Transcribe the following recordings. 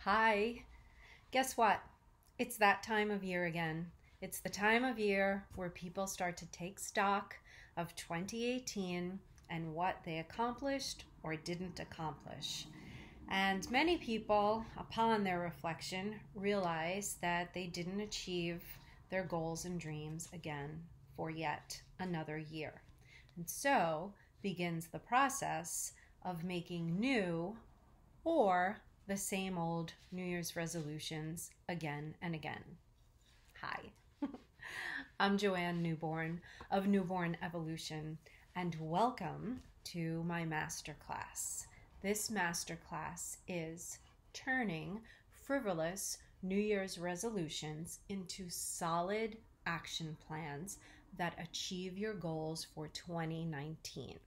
Hi. Guess what? It's that time of year again. It's the time of year where people start to take stock of 2018 and what they accomplished or didn't accomplish. And many people, upon their reflection, realize that they didn't achieve their goals and dreams again for yet another year. And so begins the process of making new or the same old New Year's resolutions again and again. Hi, I'm Joanne Newborn of Newborn Evolution, and welcome to my masterclass. This masterclass is turning frivolous New Year's resolutions into solid action plans that achieve your goals for 2019.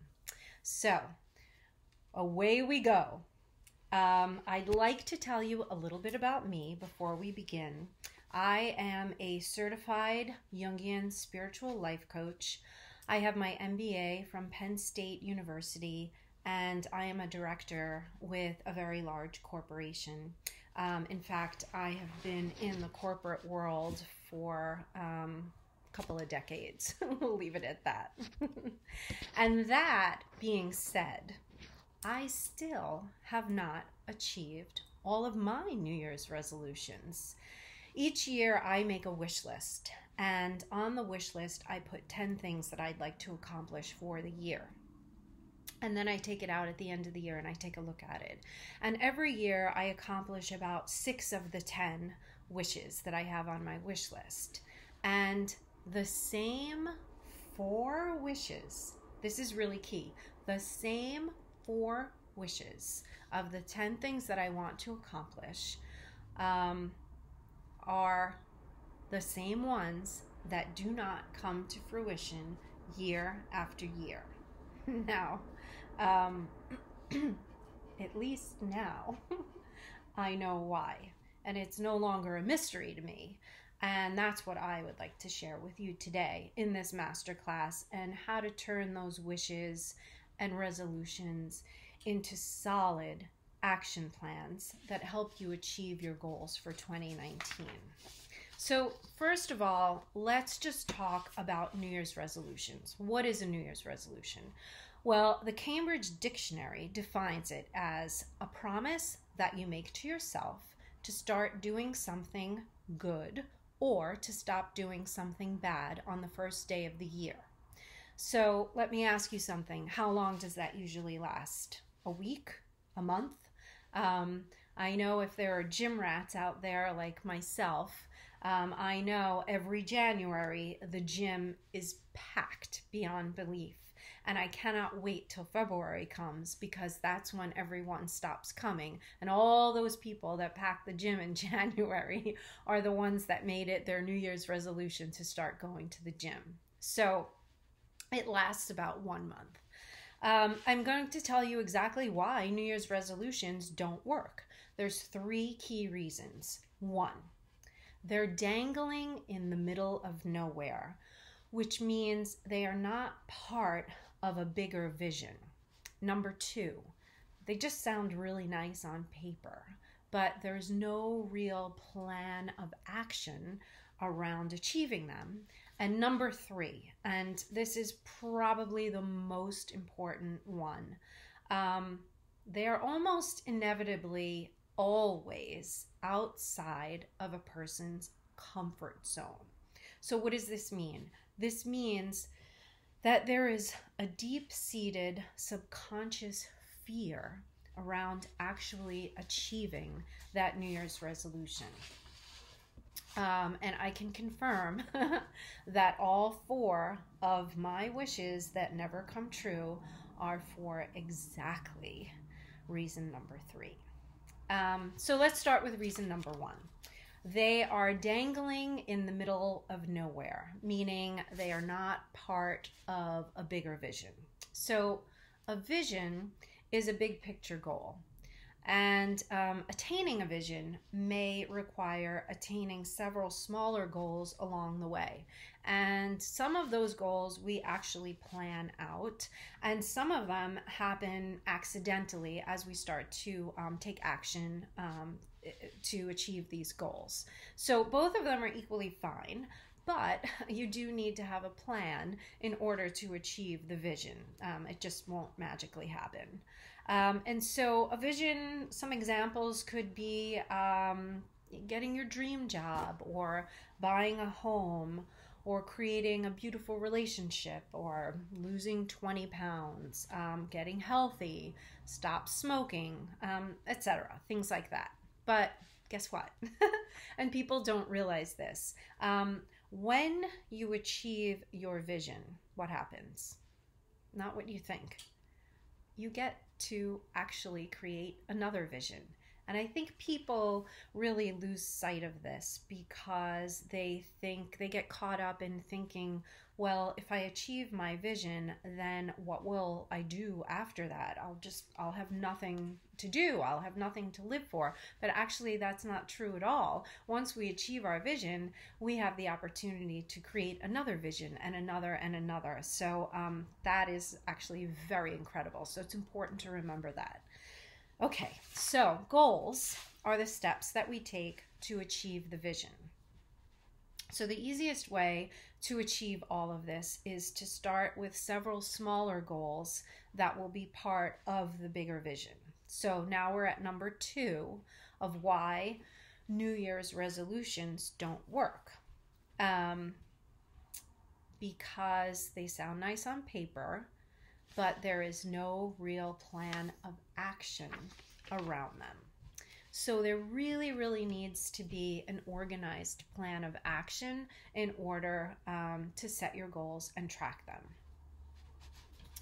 So, away we go. I'd like to tell you a little bit about me before we begin. I am a certified Jungian spiritual life coach. I have my MBA from Penn State University, and I am a director with a very large corporation. In fact, I have been in the corporate world for a couple of decades. We'll leave it at that. And that being said, I still have not achieved all of my New Year's resolutions. Each year I make a wish list, and on the wish list I put 10 things that I'd like to accomplish for the year. And then I take it out at the end of the year and I take a look at it. And every year I accomplish about 6 of the 10 wishes that I have on my wish list. And the same 4 wishes, this is really key, the same 4 wishes of the 10 things that I want to accomplish are the same ones that do not come to fruition year after year. Now, at least now, I know why. And it's no longer a mystery to me. And that's what I would like to share with you today in this masterclass, and how to turn those wishes and resolutions into solid action plans that help you achieve your goals for 2019. So first of all, let's just talk about New Year's resolutions. What is a New Year's resolution? Well, the Cambridge Dictionary defines it as a promise that you make to yourself to start doing something good or to stop doing something bad on the first day of the year. So let me ask you something. How long does that usually last? A week? A month? I know if there are gym rats out there like myself, I know every January the gym is packed beyond belief. And I cannot wait till February comes, because that's when everyone stops coming. And all those people that pack the gym in January are the ones that made it their New Year's resolution to start going to the gym. So it lasts about 1 month. I'm going to tell you exactly why New Year's resolutions don't work. There's 3 key reasons. 1, they're dangling in the middle of nowhere, which means they are not part of a bigger vision. Number 2, they just sound really nice on paper, but there's no real plan of action around achieving them. And number 3, and this is probably the most important one, they are almost inevitably always outside of a person's comfort zone. So what does this mean? This means that there is a deep-seated subconscious fear around actually achieving that New Year's resolution. And I can confirm that all 4 of my wishes that never come true are for exactly reason number 3. So let's start with reason number 1. They are dangling in the middle of nowhere, meaning they are not part of a bigger vision. So a vision is a big picture goal. And attaining a vision may require attaining several smaller goals along the way. And some of those goals we actually plan out, and some of them happen accidentally as we start to take action to achieve these goals. So both of them are equally fine, but you do need to have a plan in order to achieve the vision. It just won't magically happen. And so a vision, some examples could be getting your dream job, or buying a home, or creating a beautiful relationship, or losing 20 pounds, getting healthy, stop smoking, etc. Things like that. But guess what? And people don't realize this. When you achieve your vision, what happens? Not what you think. You get to actually create another vision. And I think people really lose sight of this because they get caught up in thinking, well, if I achieve my vision, then what will I do after that? I'll have nothing to do. I'll have nothing to live for. But actually, that's not true at all. Once we achieve our vision, we have the opportunity to create another vision and another and another. So that is actually very incredible. So it's important to remember that. Okay, so goals are the steps that we take to achieve the vision. So the easiest way to achieve all of this is to start with several smaller goals that will be part of the bigger vision. So now we're at number 2 of why New Year's resolutions don't work. Because they sound nice on paper, but there is no real plan of action around them. So there really, really needs to be an organized plan of action in order to set your goals and track them.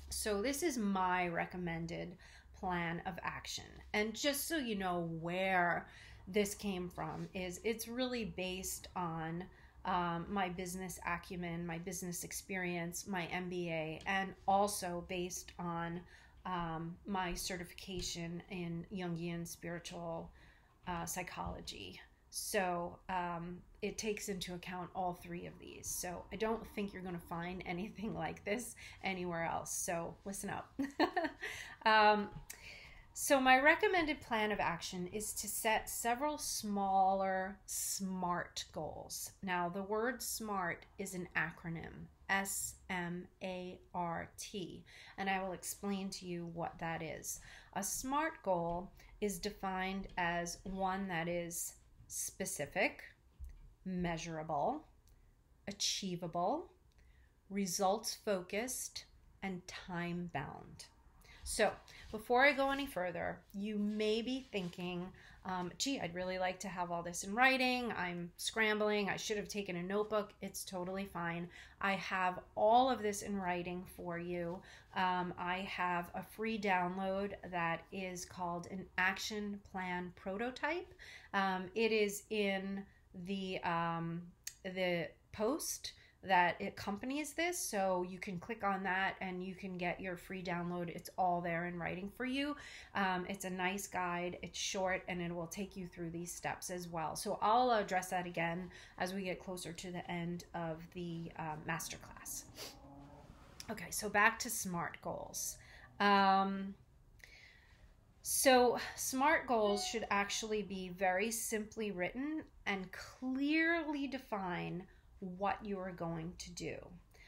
So this is my recommended plan of action. And just so you know where this came from, it's really based on my business acumen, my business experience, my MBA, and also based on my certification in Jungian spiritual psychology. So it takes into account all 3 of these. So I don't think you're going to find anything like this anywhere else. So listen up. So my recommended plan of action is to set several smaller SMART goals. Now the word SMART is an acronym, SMART, and I will explain to you what that is. A SMART goal is defined as one that is specific, measurable, achievable, results focused, and time bound. So before I go any further, you may be thinking, gee, I'd really like to have all this in writing. I'm scrambling. I should have taken a notebook. It's totally fine. I have all of this in writing for you. I have a free download that is called an action plan prototype. It is in the post that accompanies this, so you can click on that and you can get your free download. It's all there in writing for you. It's a nice guide, it's short, and it will take you through these steps as well. So I'll address that again as we get closer to the end of the masterclass. Okay, so back to SMART goals. So SMART goals should actually be very simply written and clearly define what you are going to do.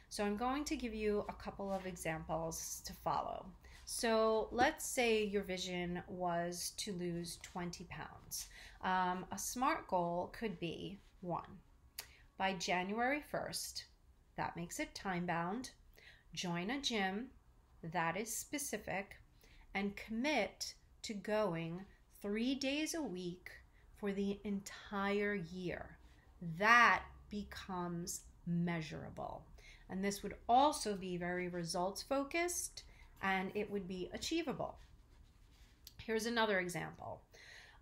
So I'm going to give you a couple of examples to follow. So let's say your vision was to lose 20 pounds. A SMART goal could be 1. By January 1st, that makes it time bound, join a gym that is specific, and commit to going 3 days a week for the entire year. That becomes measurable. And this would also be very results focused, and it would be achievable. Here's another example.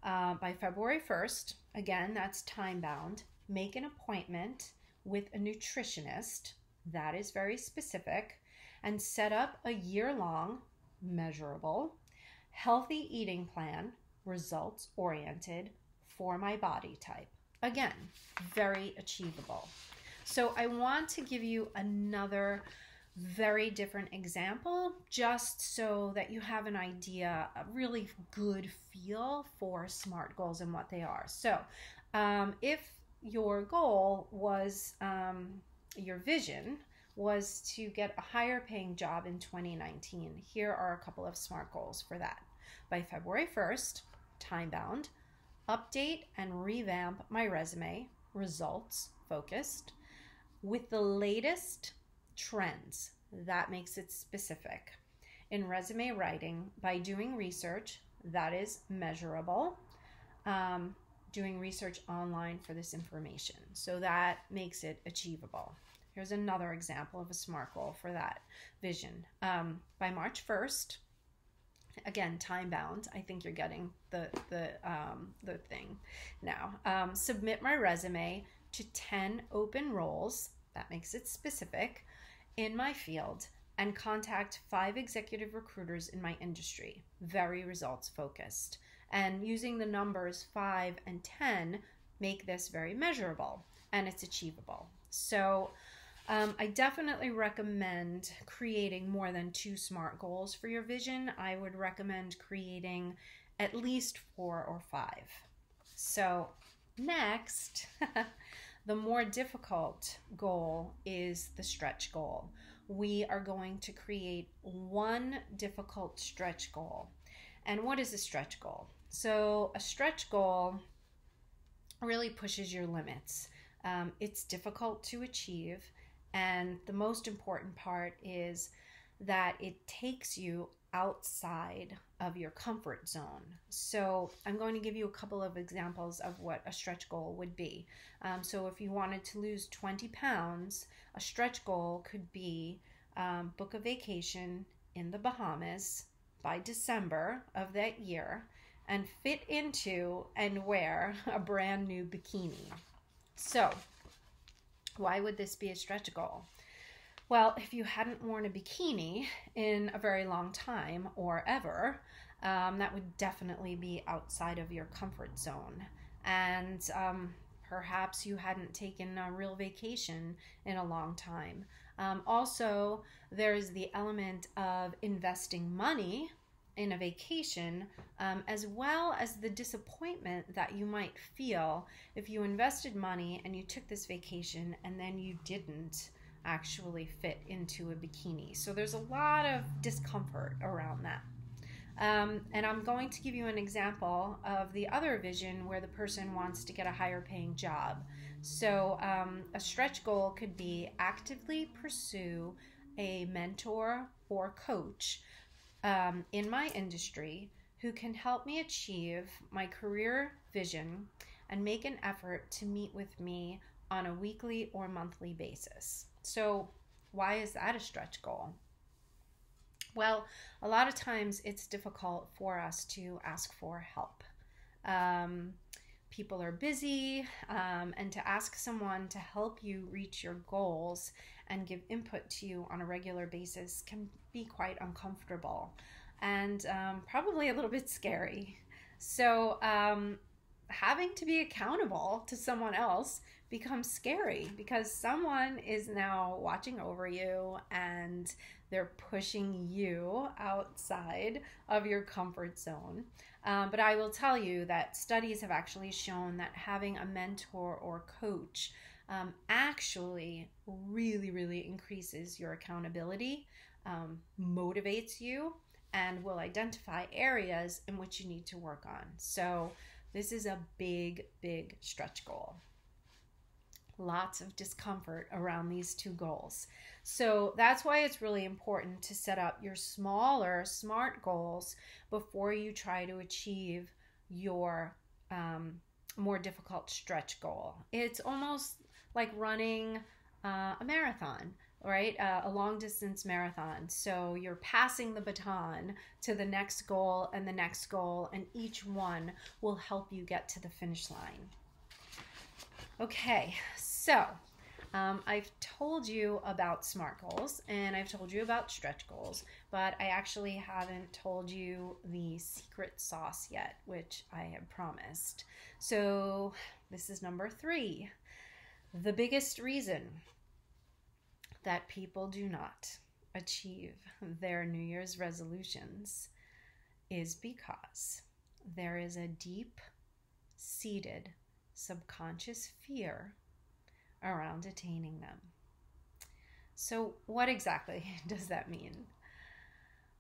By February 1st, again, that's time bound, make an appointment with a nutritionist, that is very specific, and set up a year-long, measurable, healthy eating plan results oriented for my body type. Again, very achievable. So I want to give you another very different example just so that you have an idea, a really good feel for SMART goals and what they are. So if your goal was, your vision was to get a higher paying job in 2019, here are a couple of SMART goals for that. By February 1st, time bound, update and revamp my resume, results focused, with the latest trends. That makes it specific. In resume writing, by doing research that is measurable, doing research online for this information. So that makes it achievable. Here's another example of a SMART goal for that vision. By March 1st, again, time bound. I think you're getting the thing now. Submit my resume to 10 open roles. That makes it specific in my field, and contact 5 executive recruiters in my industry. Very results focused. And using the numbers 5 and 10 make this very measurable, and it's achievable. So I definitely recommend creating more than 2 SMART goals for your vision. I would recommend creating at least 4 or 5. So next, the more difficult goal is the stretch goal. We are going to create one difficult stretch goal. And what is a stretch goal? So a stretch goal really pushes your limits. It's difficult to achieve, and the most important part is that it takes you outside of your comfort zone. So I'm going to give you a couple of examples of what a stretch goal would be. So if you wanted to lose 20 pounds, a stretch goal could be book a vacation in the Bahamas by December of that year and fit into and wear a brand new bikini. So why would this be a stretch goal? Well, if you hadn't worn a bikini in a very long time or ever, that would definitely be outside of your comfort zone. And perhaps you hadn't taken a real vacation in a long time. Also, there's the element of investing money in a vacation, as well as the disappointment that you might feel if you invested money and you took this vacation and then you didn't actually fit into a bikini. So there's a lot of discomfort around that. And I'm going to give you an example of the other vision where the person wants to get a higher paying job. So a stretch goal could be actively pursue a mentor or coach in my industry who can help me achieve my career vision and make an effort to meet with me on a weekly or monthly basis. So why is that a stretch goal? Well, a lot of times it's difficult for us to ask for help. People are busy, and to ask someone to help you reach your goals and give input to you on a regular basis can be quite uncomfortable and probably a little bit scary. So having to be accountable to someone else becomes scary because someone is now watching over you and they're pushing you outside of your comfort zone. But I will tell you that studies have actually shown that having a mentor or coach actually really increases your accountability, motivates you, and will identify areas in which you need to work on. So this is a big stretch goal. Lots of discomfort around these 2 goals. So that's why it's really important to set up your smaller SMART goals before you try to achieve your more difficult stretch goal. It's almost like running a marathon, right? A long distance marathon. So you're passing the baton to the next goal and the next goal, and each one will help you get to the finish line. Okay, so I've told you about SMART goals and I've told you about stretch goals, but I actually haven't told you the secret sauce yet, which I have promised. So this is number 3. The biggest reason that people do not achieve their New Year's resolutions is because there is a deep-seated subconscious fear around attaining them. So what exactly does that mean?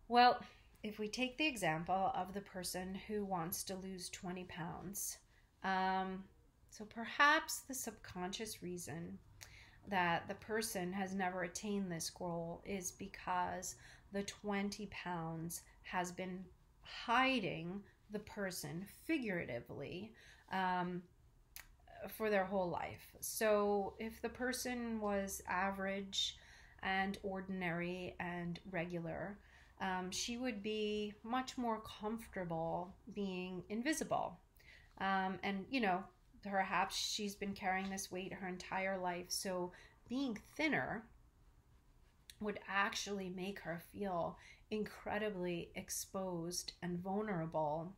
Well, if we take the example of the person who wants to lose 20 pounds, so perhaps the subconscious reason that the person has never attained this goal is because the 20 pounds has been hiding the person figuratively for their whole life. So if the person was average and ordinary and regular, she would be much more comfortable being invisible. And, perhaps she's been carrying this weight her entire life. So being thinner would actually make her feel incredibly exposed and vulnerable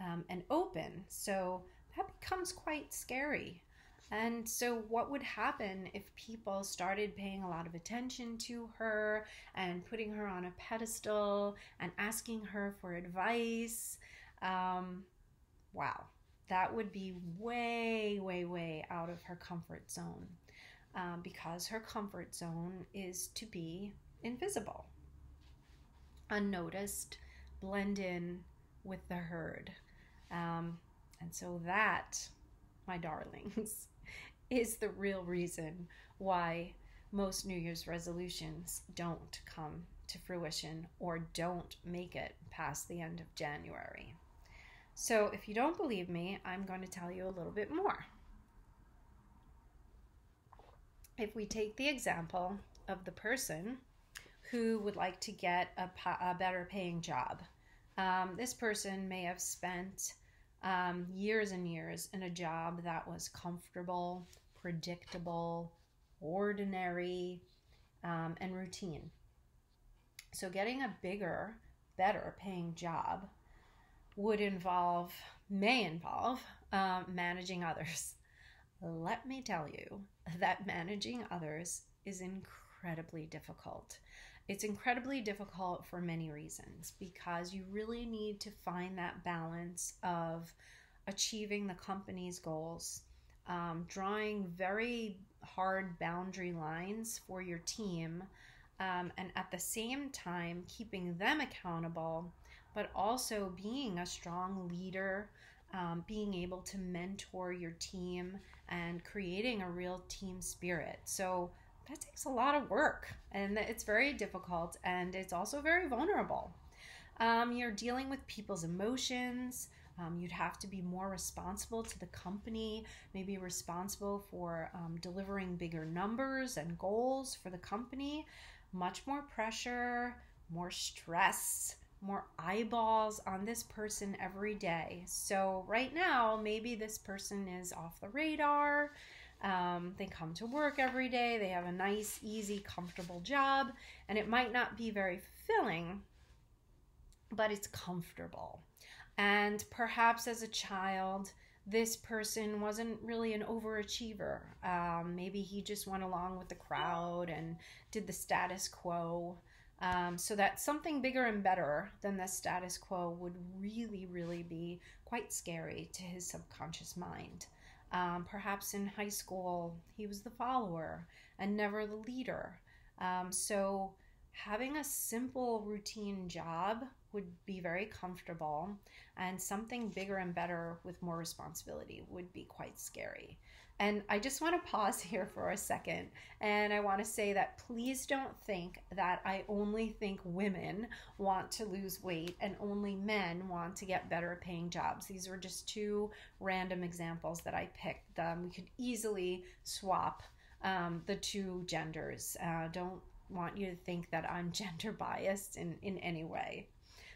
and open. So that becomes quite scary. And so what would happen if people started paying a lot of attention to her and putting her on a pedestal and asking her for advice? Wow, that would be way, way, way out of her comfort zone, because her comfort zone is to be invisible, unnoticed, blend in with the herd. And so that, my darlings, is the real reason why most New Year's resolutions don't come to fruition or don't make it past the end of January. So if you don't believe me, I'm going to tell you a little bit more. If we take the example of the person who would like to get a better paying job, this person may have spent years and years in a job that was comfortable, predictable, ordinary, and routine. So getting a bigger, better paying job may involve managing others. Let me tell you that managing others is incredibly difficult. It's incredibly difficult for many reasons, because you really need to find that balance of achieving the company's goals, drawing very hard boundary lines for your team, and at the same time keeping them accountable, but also being a strong leader, being able to mentor your team and creating a real team spirit. So that takes a lot of work, and it's very difficult, and it's also very vulnerable. You're dealing with people's emotions. You'd have to be more responsible to the company, maybe responsible for delivering bigger numbers and goals for the company. Much more pressure, more stress, more eyeballs on this person every day. So right now, maybe this person is off the radar. They come to work every day. They have a nice, easy, comfortable job, and it might not be very fulfilling, but it's comfortable. And perhaps as a child, this person wasn't really an overachiever. Maybe he just went along with the crowd and did the status quo. So that something bigger and better than the status quo would really, really be quite scary to his subconscious mind. Perhaps in high school, he was the follower and never the leader. So having a simple routine job would be very comfortable, and something bigger and better with more responsibility would be quite scary. And I just want to pause here for a second, and I want to say that please don't think that I only think women want to lose weight and only men want to get better paying jobs. These were just 2 random examples that I picked. We could easily swap the 2 genders. Don't want you to think that I'm gender biased in any way.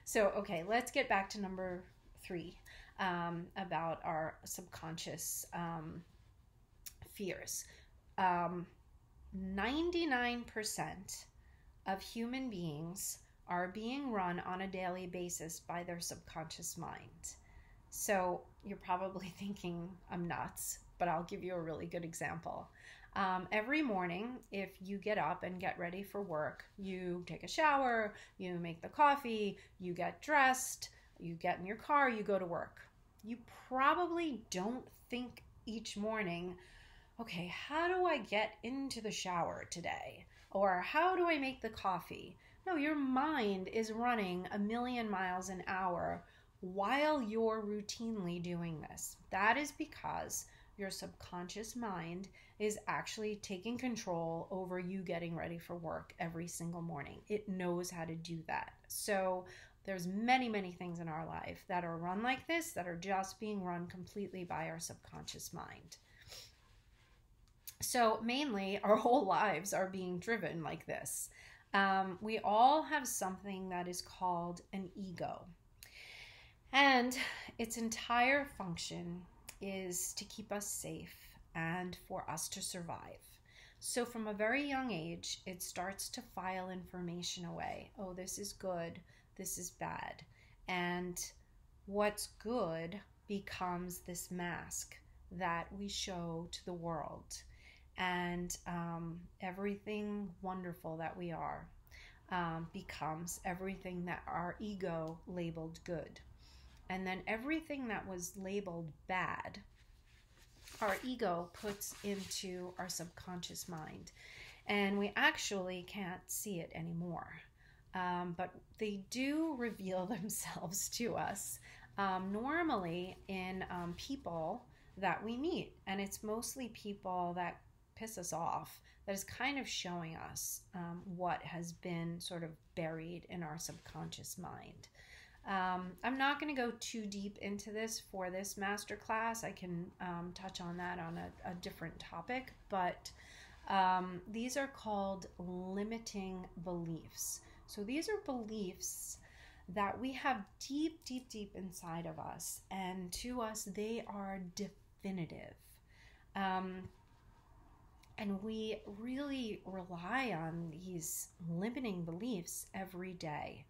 So, okay, let's get back to number 3, about our subconscious fears. 99% of human beings are being run on a daily basis by their subconscious mind. So you're probably thinking I'm nuts, but I'll give you a really good example. Every morning, if you get up and get ready for work, you take a shower, you make the coffee, you get dressed, you get in your car, you go to work. You probably don't think each morning, okay, how do I get into the shower today? Or how do I make the coffee? No, your mind is running a million miles an hour while you're routinely doing this. That is because your subconscious mind is actually taking control over you getting ready for work every single morning. It knows how to do that. So there's many, many things in our life that are run like this that are just being run completely by our subconscious mind. So mainly our whole lives are being driven like this. We all have something that is called an ego. And its entire function is to keep us safe and for us to survive. So from a very young age, it starts to file information away. Oh, this is good. This is bad. And what's good becomes this mask that we show to the world. And everything wonderful that we are becomes everything that our ego labeled good. And then everything that was labeled bad, our ego puts into our subconscious mind. And we actually can't see it anymore. But they do reveal themselves to us normally in people that we meet. And it's mostly people that piss us off that is kind of showing us what has been sort of buried in our subconscious mind. I'm not going to go too deep into this for this masterclass. I can touch on that on a different topic, but these are called limiting beliefs. So these are beliefs that we have deep, deep, deep inside of us, and to us they are definitive. And we really rely on these limiting beliefs every day.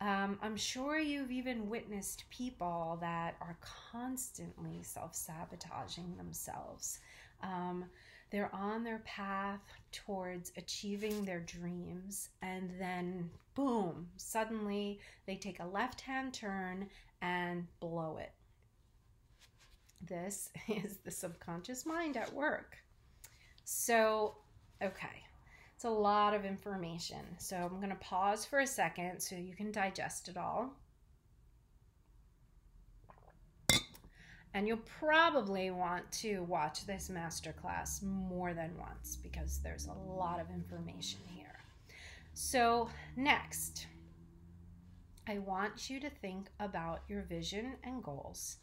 I'm sure you've even witnessed people that are constantly self-sabotaging themselves. They're on their path towards achieving their dreams, and then boom, suddenly they take a left-hand turn and blow it. This is the subconscious mind at work. So, okay. It's a lot of information. So I'm going to pause for a second so you can digest it all. And you'll probably want to watch this masterclass more than once because there's a lot of information here. So next, I want you to think about your vision and goals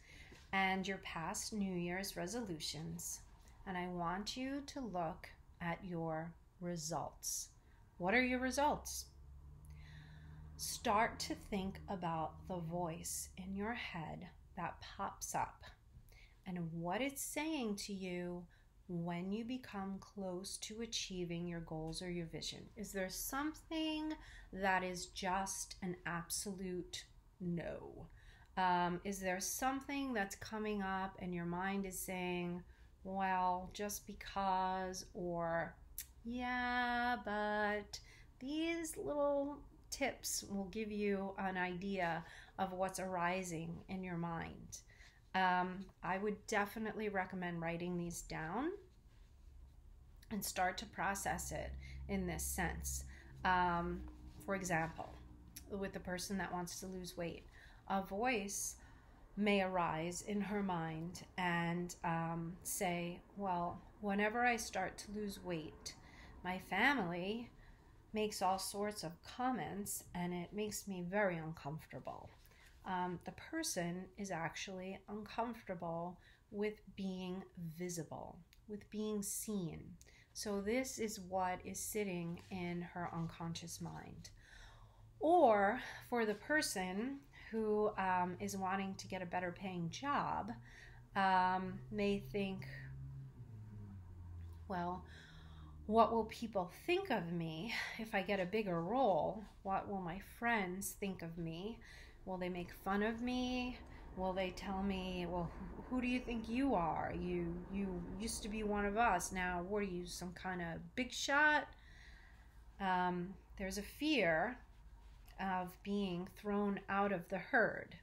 and your past New Year's resolutions. And I want you to look at your results. What are your results? Start to think about the voice in your head that pops up and what it's saying to you when you become close to achieving your goals or your vision. Is there something that is just an absolute no? Is there something that's coming up and your mind is saying, well, just because, or yeah, but these little tips will give you an idea of what's arising in your mind. I would definitely recommend writing these down and start to process it in this sense. For example, with the person that wants to lose weight, a voice may arise in her mind and say, well, whenever I start to lose weight, my family makes all sorts of comments and it makes me very uncomfortable. The person is actually uncomfortable with being visible, with being seen. So this is what is sitting in her unconscious mind. Or for the person who is wanting to get a better paying job, may think, well, What will people think of me if I get a bigger role? What will my friends think of me? Will they make fun of me? Will they tell me, well, who do you think you are? You used to be one of us. Now, what are you, some kind of big shot? There's a fear of being thrown out of the herd.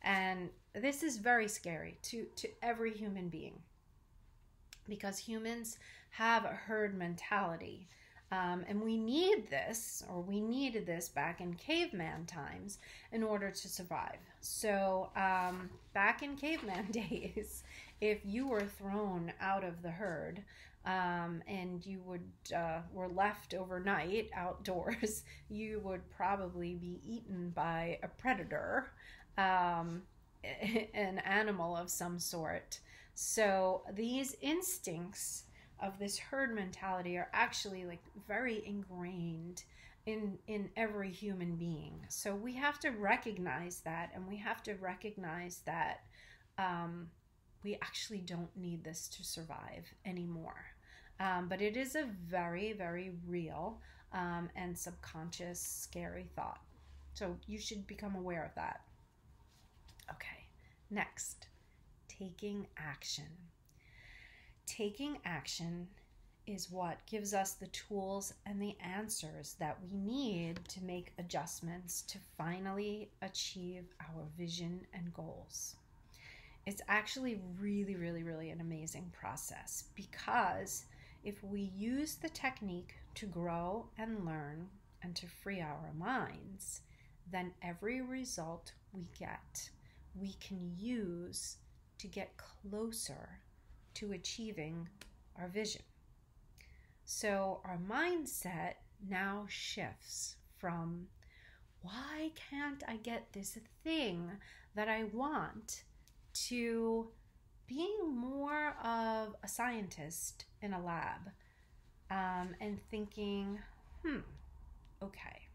And this is very scary to every human being, because humans have a herd mentality. And we needed this back in caveman times in order to survive. So back in caveman days, if you were thrown out of the herd and you were left overnight outdoors, you would probably be eaten by a predator, an animal of some sort. So these instincts of this herd mentality are actually like very ingrained in every human being. So we have to recognize that, and we have to recognize that we actually don't need this to survive anymore. But it is a very, very real and subconscious scary thought. So you should become aware of that. Okay, next, taking action. Taking action is what gives us the tools and the answers that we need to make adjustments to finally achieve our vision and goals. It's actually really, really, really an amazing process, because if we use the technique to grow and learn and to free our minds, then every result we get, we can use to get closer to achieving our vision. So our mindset now shifts from, why can't I get this thing that I want, to being more of a scientist in a lab, and thinking, okay,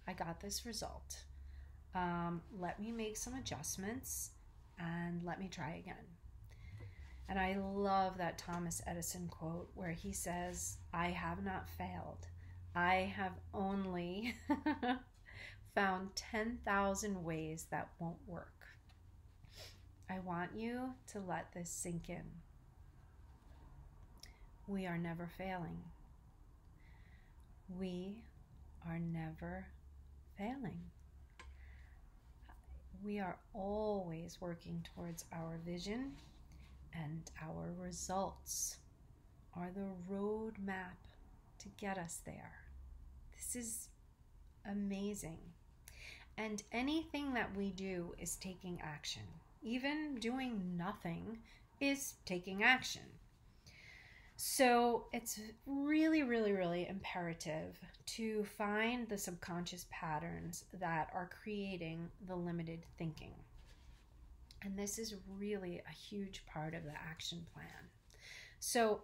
I got this result. Let me make some adjustments and let me try again. And I love that Thomas Edison quote where he says, I have not failed. I have only found 10,000 ways that won't work. I want you to let this sink in. We are never failing. We are never failing. We are always working towards our vision, and our results are the roadmap to get us there. This is amazing. And anything that we do is taking action. Even doing nothing is taking action. So it's really, really, really imperative to find the subconscious patterns that are creating the limited thinking. And this is really a huge part of the action plan. So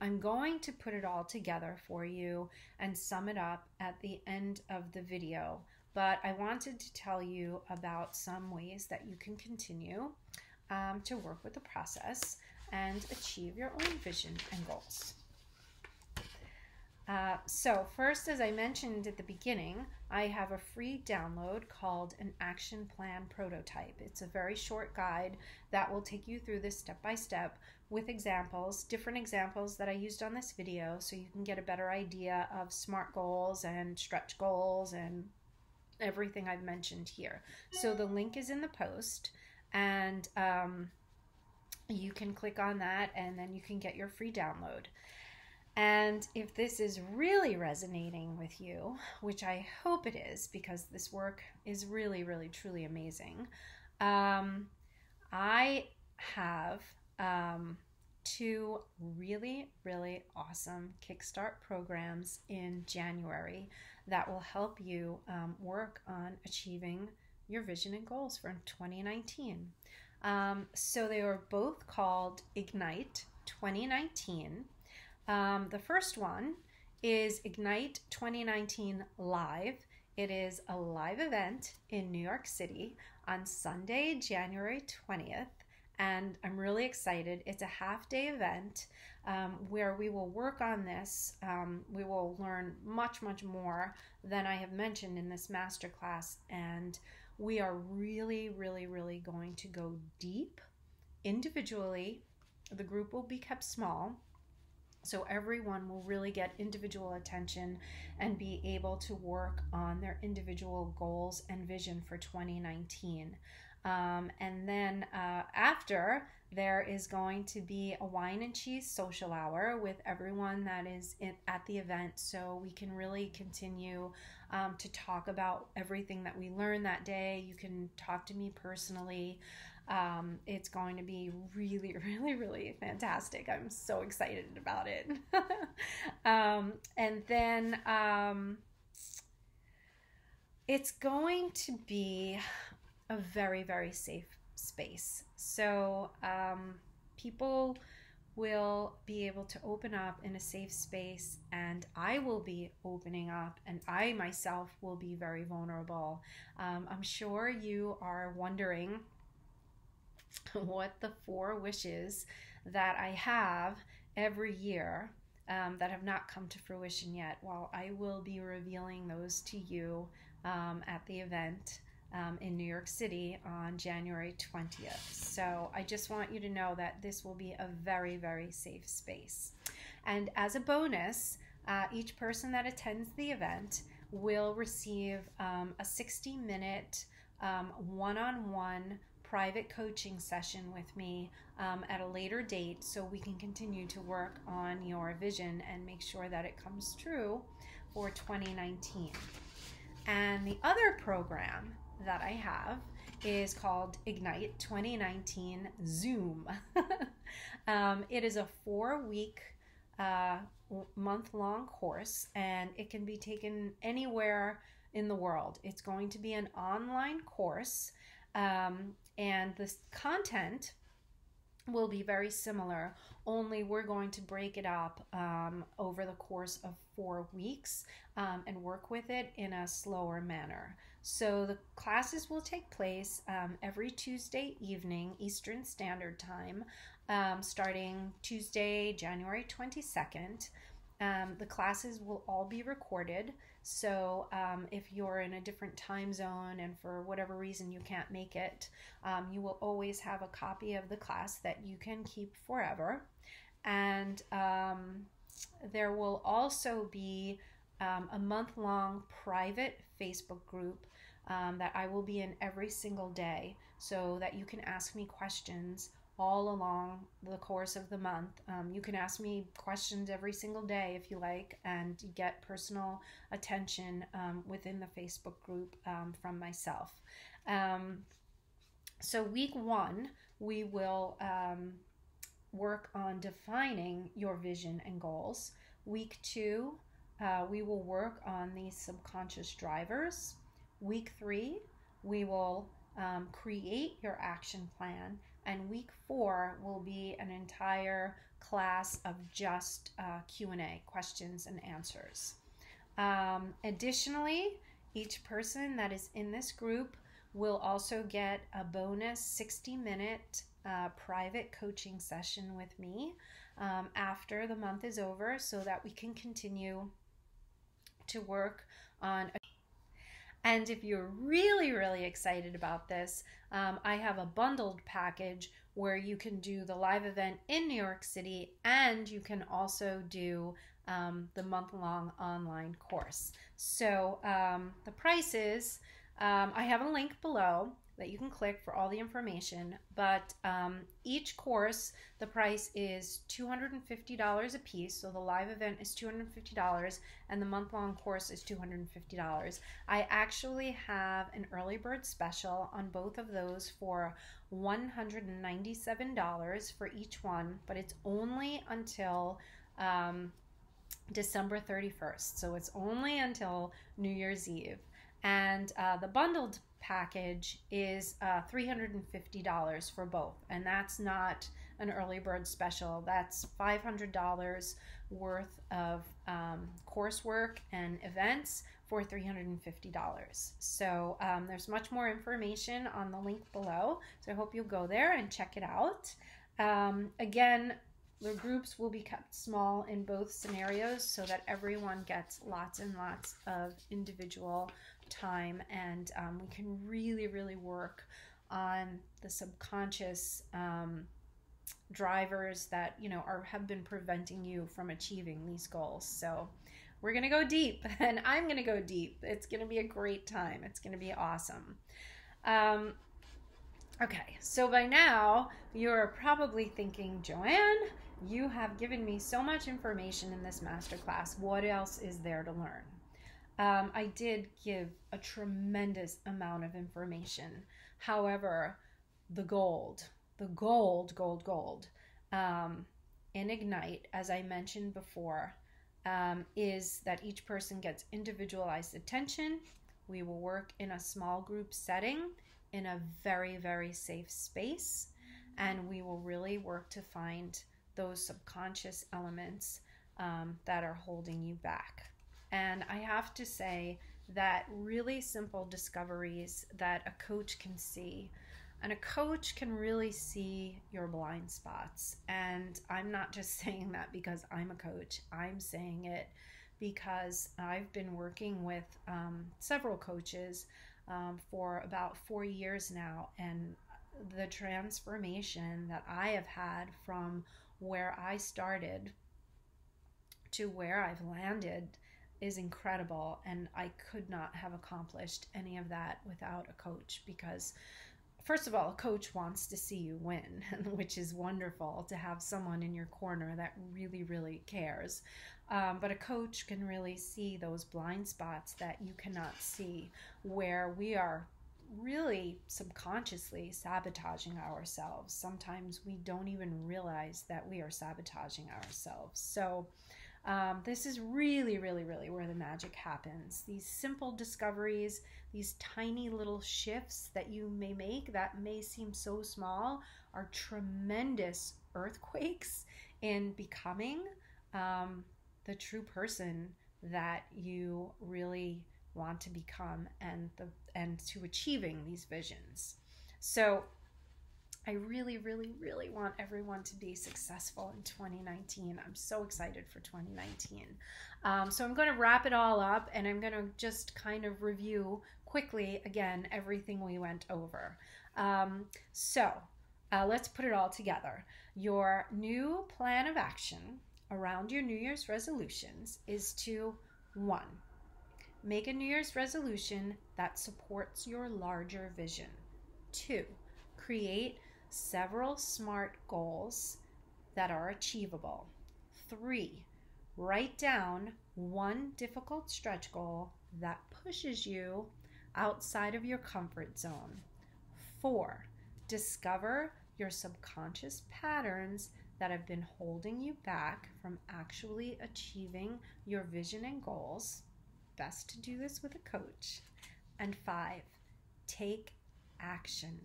I'm going to put it all together for you and sum it up at the end of the video. But I wanted to tell you about some ways that you can continue to work with the process and achieve your own vision and goals. So first, as I mentioned at the beginning, I have a free download called an action plan prototype. It's a very short guide that will take you through this step by step with examples, different examples that I used on this video, so you can get a better idea of SMART goals and stretch goals and everything I've mentioned here. So the link is in the post, and you can click on that and then you can get your free download. And if this is really resonating with you, which I hope it is, because this work is really, really, truly amazing, I have 2 really, really awesome Kickstart programs in January that will help you work on achieving your vision and goals for 2019. So they are both called Ignite 2019. The first one is Ignite 2019 Live. It is a live event in New York City on Sunday, January 20th and I'm really excited. It's a half-day event where we will work on this. We will learn much, much more than I have mentioned in this masterclass, and we are really, really, really going to go deep individually. The group will be kept small, so everyone will really get individual attention and be able to work on their individual goals and vision for 2019. And then after, there is going to be a wine and cheese social hour with everyone that is at the event, so we can really continue to talk about everything that we learned that day. You can talk to me personally. It's going to be really, really, really fantastic. I'm so excited about it. And then it's going to be a very, very safe space. So people will be able to open up in a safe space, and I will be opening up, and I myself will be very vulnerable. I'm sure you are wondering what the 4 wishes that I have every year that have not come to fruition yet. Well, I will be revealing those to you at the event in New York City on January 20th. So I just want you to know that this will be a very, very safe space. And as a bonus, each person that attends the event will receive a 60-minute one-on-one private coaching session with me at a later date, so we can continue to work on your vision and make sure that it comes true for 2019. And the other program that I have is called Ignite 2019 Zoom. It is a 4-week month-long course, and it can be taken anywhere in the world. It's going to be an online course, and the content will be very similar, only we're going to break it up over the course of 4 weeks and work with it in a slower manner. So the classes will take place every Tuesday evening, Eastern Standard Time, starting Tuesday, January 22nd. The classes will all be recorded, so if you're in a different time zone and for whatever reason you can't make it, you will always have a copy of the class that you can keep forever. And there will also be a month-long private Facebook group that I will be in every single day, so that you can ask me questions all along the course of the month. You can ask me questions every single day if you like, and get personal attention within the Facebook group from myself. So week 1, we will work on defining your vision and goals. Week 2, we will work on these subconscious drivers. Week 3, we will create your action plan. And week 4 will be an entire class of just Q&A, questions and answers. Additionally, each person that is in this group will also get a bonus 60-minute private coaching session with me after the month is over, so that we can continue to work on. And if you're really, really excited about this, I have a bundled package where you can do the live event in New York City, and you can also do the month-long online course. So the prices, I have a link below that you can click for all the information, but each course, the price is $250 a piece. So the live event is $250 and the month-long course is $250. I actually have an early bird special on both of those for $197 for each one, but it's only until December 31st. So it's only until New Year's Eve. And the bundled package is $350 for both, and that's not an early bird special. That's $500 worth of coursework and events for $350. So there's much more information on the link below. So I hope you'll go there and check it out. Again, the groups will be kept small in both scenarios so that everyone gets lots and lots of individual time, and we can really, really work on the subconscious drivers that, you know, have been preventing you from achieving these goals. So we're going to go deep, and I'm going to go deep. It's going to be a great time. It's going to be awesome. Okay, so by now you're probably thinking, Joanne, you have given me so much information in this masterclass. What else is there to learn? I did give a tremendous amount of information. However, the gold in Ignite, as I mentioned before, is that each person gets individualized attention. We will work in a small group setting in a very, very safe space, and we will really work to find those subconscious elements that are holding you back. And I have to say that really simple discoveries that a coach can see, and a coach can really see your blind spots. And I'm not just saying that because I'm a coach. I'm saying it because I've been working with several coaches for about 4 years now, and the transformation that I have had from where I started to where I've landed is incredible. And I could not have accomplished any of that without a coach, because first of all, a coach wants to see you win, which is wonderful to have someone in your corner that really, really cares. But a coach can really see those blind spots that you cannot see, where we are really subconsciously sabotaging ourselves. Sometimes we don't even realize that we are sabotaging ourselves. So this is really, really, really where the magic happens. These simple discoveries, these tiny little shifts that you may make that may seem so small, are tremendous earthquakes in becoming the true person that you really want to become, and to achieving these visions. So I really, really, really want everyone to be successful in 2019. I'm so excited for 2019. So I'm going to wrap it all up, and I'm going to just kind of review quickly again everything we went over. Let's put it all together. Your new plan of action around your New Year's resolutions is to 1. Make a New Year's resolution that supports your larger vision. 2. Create several SMART goals that are achievable. 3. Write down one difficult stretch goal that pushes you outside of your comfort zone. 4. Discover your subconscious patterns that have been holding you back from actually achieving your vision and goals. Best to do this with a coach. And 5, take action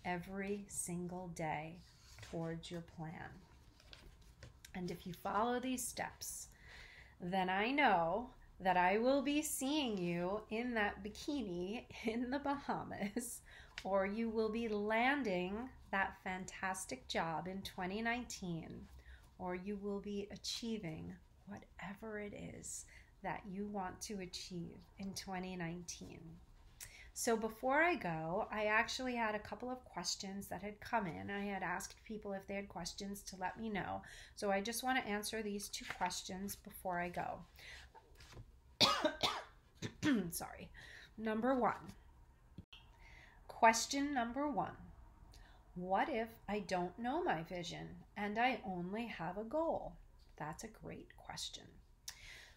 every single day towards your plan. And if you follow these steps, then I know that I will be seeing you in that bikini in the Bahamas, or you will be landing that fantastic job in 2019, or you will be achieving whatever it is that you want to achieve in 2019. So before I go, I actually had a couple of questions that had come in. I had asked people if they had questions to let me know. So I just want to answer these 2 questions before I go. Sorry. Number 1. Question number 1. What if I don't know my vision and I only have a goal? That's a great question.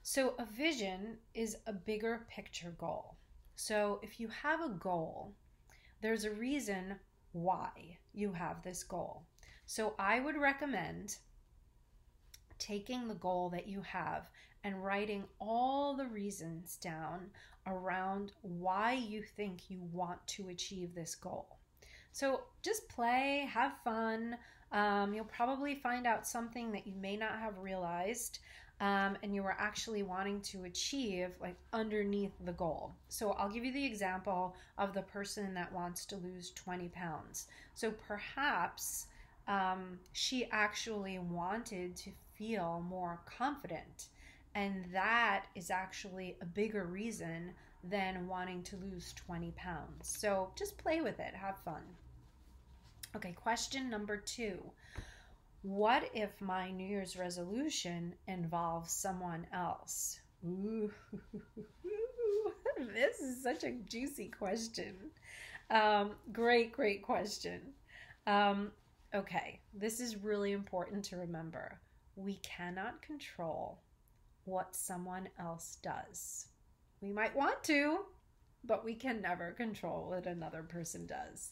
So a vision is a bigger picture goal. So if you have a goal, there's a reason why you have this goal. So I would recommend taking the goal that you have and writing all the reasons down around why you think you want to achieve this goal. So just play, have fun. You'll probably find out something that you may not have realized. and you were actually wanting to achieve like underneath the goal. So I'll give you the example of the person that wants to lose 20 pounds. So perhaps she actually wanted to feel more confident, and that is actually a bigger reason than wanting to lose 20 pounds. So just play with it, have fun. Okay, question number 2. What if my New Year's resolution involves someone else? Ooh, this is such a juicy question. Great question. Okay, this is really important to remember. We cannot control what someone else does. We might want to, but we can never control what another person does.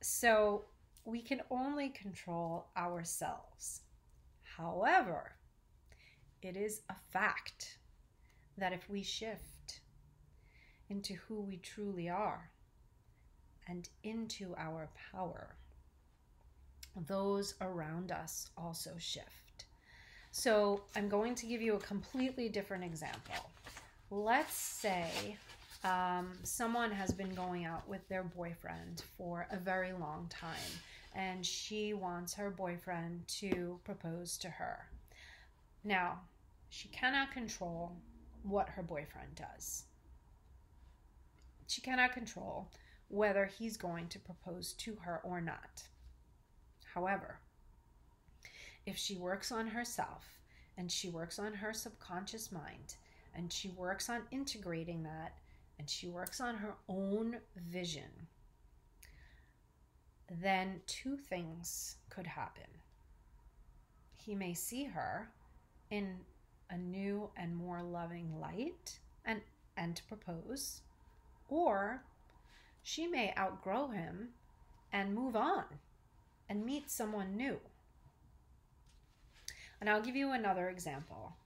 So we can only control ourselves. However, it is a fact that if we shift into who we truly are and into our power, those around us also shift. So I'm going to give you a completely different example. Let's say someone has been going out with their boyfriend for a very long time, and she wants her boyfriend to propose to her. Now, she cannot control what her boyfriend does. She cannot control whether he's going to propose to her or not. However, if she works on herself and she works on her subconscious mind and she works on integrating that and she works on her own vision, then 2 things could happen. He may see her in a new and more loving light and propose, or she may outgrow him and move on and meet someone new. And I'll give you another example.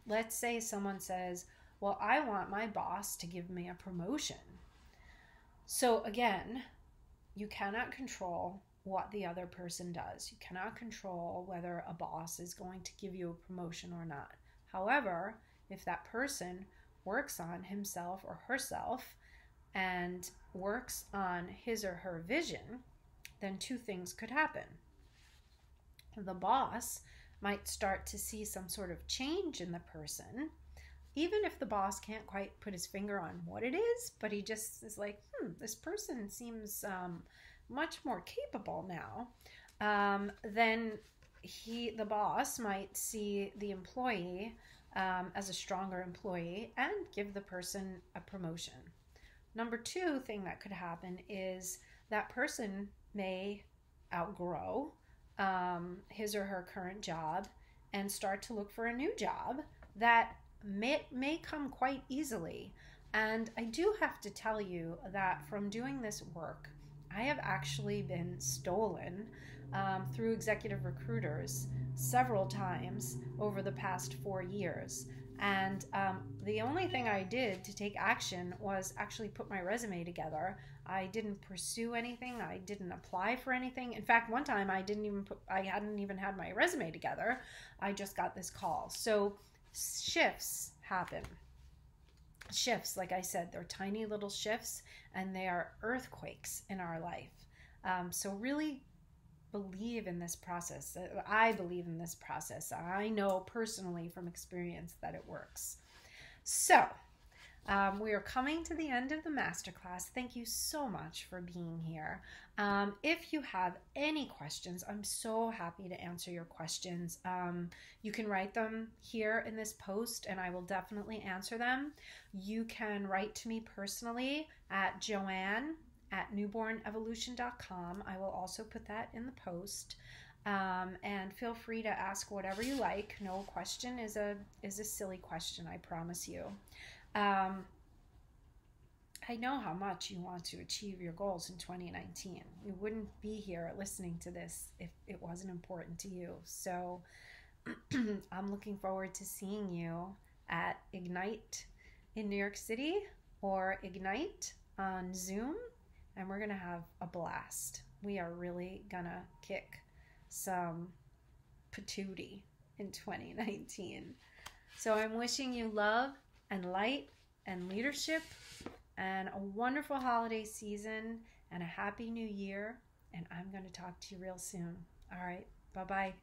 Let's say someone says, well, I want my boss to give me a promotion. So again, you cannot control what the other person does. You cannot control whether a boss is going to give you a promotion or not. However, if that person works on himself or herself and works on his or her vision, then 2 things could happen. The boss might start to see some sort of change in the person, even if the boss can't quite put his finger on what it is, but he just is like, this person seems much more capable now. Then the boss might see the employee as a stronger employee and give the person a promotion. Number 2 thing that could happen is that person may outgrow his or her current job and start to look for a new job that may come quite easily. And I do have to tell you that from doing this work, I have actually been stolen through executive recruiters several times over the past 4 years. And the only thing I did to take action was actually put my resume together. I didn't pursue anything. I didn't apply for anything. In fact, one time I hadn't even had my resume together. I just got this call. So shifts happen. Shifts, like I said, they're tiny little shifts and they are earthquakes in our life. So really believe in this process. I believe in this process. I know personally from experience that it works. So we are coming to the end of the masterclass. Thank you so much for being here. If you have any questions, I'm so happy to answer your questions. You can write them here in this post and I will definitely answer them. You can write to me personally at joanne@newbornevolution.com. I will also put that in the post. And feel free to ask whatever you like. No question is a silly question, I promise you. I know how much you want to achieve your goals in 2019. You wouldn't be here listening to this if it wasn't important to you. So I'm looking forward to seeing you at Ignite in New York City or Ignite on Zoom, and we're going to have a blast. We are really going to kick some patootie in 2019. So I'm wishing you love and light and leadership and a wonderful holiday season and a happy new year. And I'm going to talk to you real soon. All right. Bye-bye.